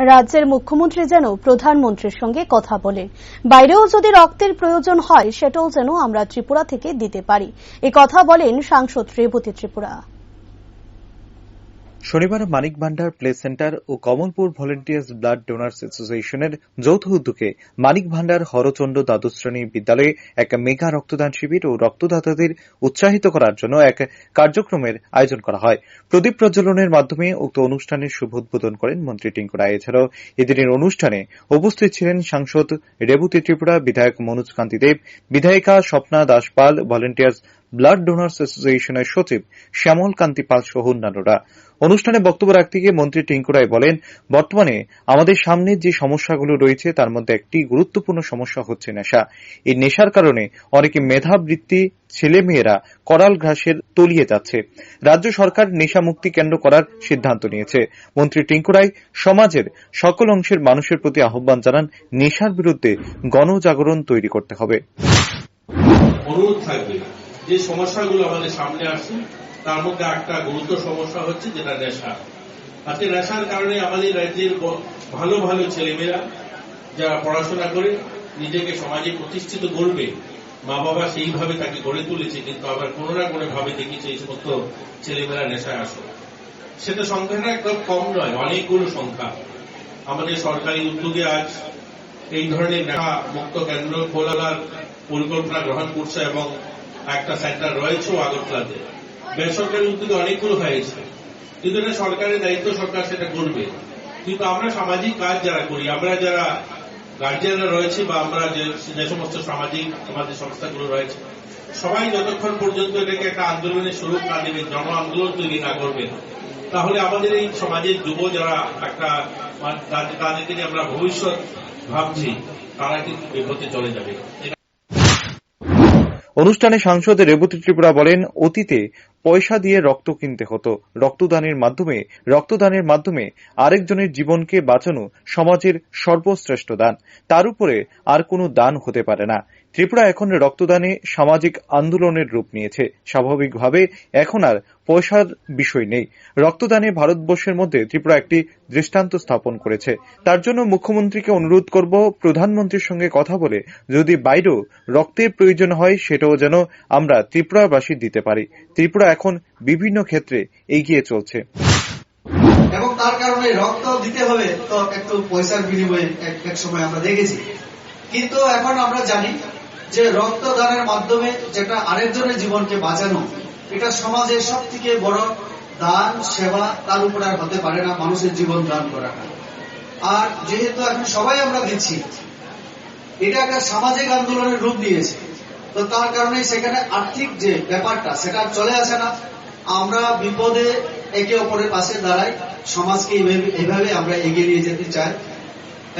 রাজ্যের মুখ্যমন্ত্রী যেন প্রধানমন্ত্রীর সঙ্গে কথা বলেন, বাইরেও যদি রক্তের প্রয়োজন হয় সেটাও যেন আমরা ত্রিপুরা থেকে দিতে পারি, এ কথা বলেন সাংসদ রেবতী ত্রিপুরা। শনিবার মানিক ভান্ডার প্লে সেন্টার ও কমলপুর ভলেন্টিয়ার্স ব্লাড ডোনার্স অ্যাসোসিয়েশনের যৌথ উদ্যোগে মানিক ভান্ডার হরচন্ড দ্বাদশ শ্রেণী বিদ্যালয়ে এক মেগা রক্তদান শিবির ও রক্তদাতাদের উৎসাহিত করার জন্য এক কার্যক্রমের আয়োজন করা হয়। প্রদীপ প্রজ্বলনের মাধ্যমে উক্ত অনুষ্ঠানের শুভ উদ্বোধন করেন মন্ত্রী টিঙ্কু রায়। এছাড়াও এদিনের অনুষ্ঠানে উপস্থিত ছিলেন সাংসদ রেবতী ত্রিপুরা, বিধায়ক মনোজ কান্তি দেব, বিধায়িকা স্বপ্না দাস পাল, ভলেন্টিয়ার্স ব্লাড ডোনার্স অ্যাসোসিয়েশনের সচিব শ্যামল কান্তি পাল সহ অন্যান্যরা। অনুষ্ঠানে বক্তব্য রাখতে গিয়ে মন্ত্রী টিঙ্কু রায় বলেন, বর্তমানে আমাদের সামনে যে সমস্যাগুলো রয়েছে তার মধ্যে একটি গুরুত্বপূর্ণ সমস্যা হচ্ছে নেশা। এই নেশার কারণে অনেকে মেধাবৃত্তি ছেলেমেয়েরা করাল ঘাসের তলিয়ে যাচ্ছে। রাজ্য সরকার নেশা মুক্তি কেন্দ্র করার সিদ্ধান্ত নিয়েছে। মন্ত্রী টিঙ্কু রায় সমাজের সকল অংশের মানুষের প্রতি আহ্বান জানান, নেশার বিরুদ্ধে গণজাগরণ তৈরি করতে হবে। অনুরোধ থাকবে যে সমস্যাগুলো আমাদের সামনে আসছে তার মধ্যে একটা গুরুত্ব সমস্যা হচ্ছে যেটা নেশা। আজকে নেশার কারণে আমাদের রাজ্যের ভালো ভালো ছেলেমেয়েরা যারা পড়াশোনা করে নিজেকে সমাজে প্রতিষ্ঠিত করবে, মা বাবা সেইভাবে তাকে গড়ে তুলেছে, কিন্তু আবার কোনো না কোনো ভাবে দেখেছে এই সমস্ত ছেলেমেয়েরা নেশায় আসে। সেটা সংখ্যাটা একদম কম নয়, অনেকগুলো সংখ্যা। আমাদের সরকারি উদ্যোগে আজ এই ধরনের নেশা মুক্ত কেন্দ্র খোলার পরিকল্পনা গ্রহণ করছে এবং একটা সেন্টার রয়েছে আগরতলাতে। বেসরকারি উদ্যোগে অনেকগুলো হয়েছে, কিন্তু এটা সরকারের দায়িত্ব, সরকার সেটা করবে। কিন্তু আমরা সামাজিক কাজ যারা করি, আমরা যারা গার্জিয়ানরা রয়েছে বা আমরা যে সমস্ত সামাজিক আমাদের সংস্থাগুলো রয়েছে, সবাই যতক্ষণ পর্যন্ত এটাকে একটা আন্দোলনের স্বরূপ না দেবেন, জন আন্দোলন তৈরি না করবেন, তাহলে আমাদের এই সমাজের যুব যারা একটা তাদেরকে নিয়ে আমরা ভবিষ্যৎ ভাবছি, তারা কিন্তু বিপথে চলে যাবে। অনুষ্ঠানে সাংসদ রেবতী ত্রিপুরা বলেন, অতীতে পয়সা দিয়ে রক্ত কিনতে হতো। রক্তদানের মাধ্যমে আরেকজনের জীবনকে বাঁচানো সমাজের সর্বশ্রেষ্ঠ দান। তার উপরে আর কোনো দান হতে পারে না। ত্রিপুরা এখন রক্তদানে সামাজিক আন্দোলনের রূপ নিয়েছে। স্বাভাবিকভাবে এখন আর পয়সার বিষয় নেই। রক্তদানে ভারতবর্ষের মধ্যে ত্রিপুরা একটি দৃষ্টান্ত স্থাপন করেছে। তার জন্য মুখ্যমন্ত্রীকে অনুরোধ করব, প্রধানমন্ত্রীর সঙ্গে কথা বলে যদি বাইরেও রক্তের প্রয়োজন হয় সেটাও যেন আমরা ত্রিপুরাবাসী দিতে পারি। ত্রিপুরা এখন বিভিন্ন ক্ষেত্রে এগিয়ে চলছে এবং তার কারণে রক্ত দিতে হবে তো একটু পয়সার বিনিময়ে এক সময় আমরা দেখেছি, কিন্তু এখন আমরা জানি যে রক্তদানের মাধ্যমে যেটা আরেকজনের জীবনকে বাঁচানো, এটা সমাজের সব থেকে বড় দান সেবা, তার উপরে আর হতে পারে না মানুষের জীবন দান করা। আর যেহেতু এখন সবাই আমরা দিচ্ছি, এটা একটা সামাজিক আন্দোলনের রূপ নিয়েছে, তো তার কারণে সেখানে আর্থিক যে ব্যাপারটা সেটা চলে আসে না। আমরা বিপদে একে অপরের পাশে দাঁড়াই, সমাজকে এইভাবে আমরা এগিয়ে নিয়ে যেতে চাই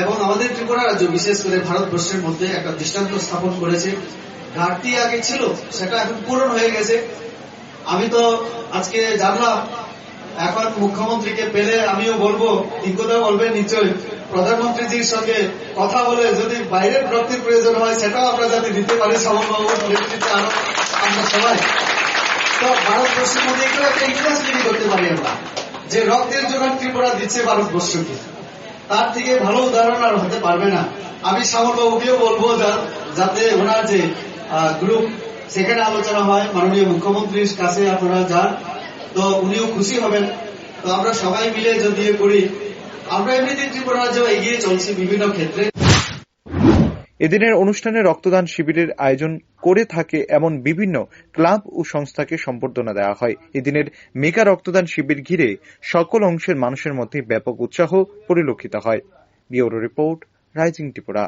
এবং আমাদের ত্রিপুরা রাজ্য বিশেষ করে ভারতবর্ষের মধ্যে একটা দৃষ্টান্ত স্থাপন করেছে। ঘাটতি আগে ছিল, সেটা এখন পূরণ হয়ে গেছে। আমি তো আজকে জানলাম, এখন মুখ্যমন্ত্রীকে পেলে আমিও বলবো, টিঙ্কুদাও বলবেন নিশ্চয়ই, প্রধানমন্ত্রীজির সঙ্গে কথা বলে যদি বাইরের রক্তের প্রয়োজন হয় সেটাও আমরা যাতে দিতে পারি সমবাবু আরো আমরা সবাই। তো ভারতবর্ষের মধ্যে এগুলো একটা ইতিহাস তৈরি করতে পারি আমরা, যে রক্তের জোগান ত্রিপুরা দিচ্ছে ভারতবর্ষকে। তার থেকে ভালো উদাহরণ আর হতে পারবে না। আমি শ্যামলবাবুকেও বলবো যাতে ওনার যে গ্রুপ সেখানে আলোচনা হয়, মাননীয় মুখ্যমন্ত্রীর কাছে আপনারা যান, তো উনিও খুশি হবেন। তো আমরা সবাই মিলে যদি করি, আমরা এমনিতে ত্রিপুরা রাজ্য এগিয়ে চলছি বিভিন্ন ক্ষেত্রে। এদিনের অনুষ্ঠানে রক্তদান শিবিরের আয়োজন করে থাকে এমন বিভিন্ন ক্লাব ও সংস্থাকে সম্বর্ধনা দেওয়া হয়। এদিনের মেগা রক্তদান শিবির ঘিরে সকল অংশের মানুষের মধ্যে ব্যাপক উৎসাহ পরিলক্ষিত হয়। Bureau report, rising Tripura.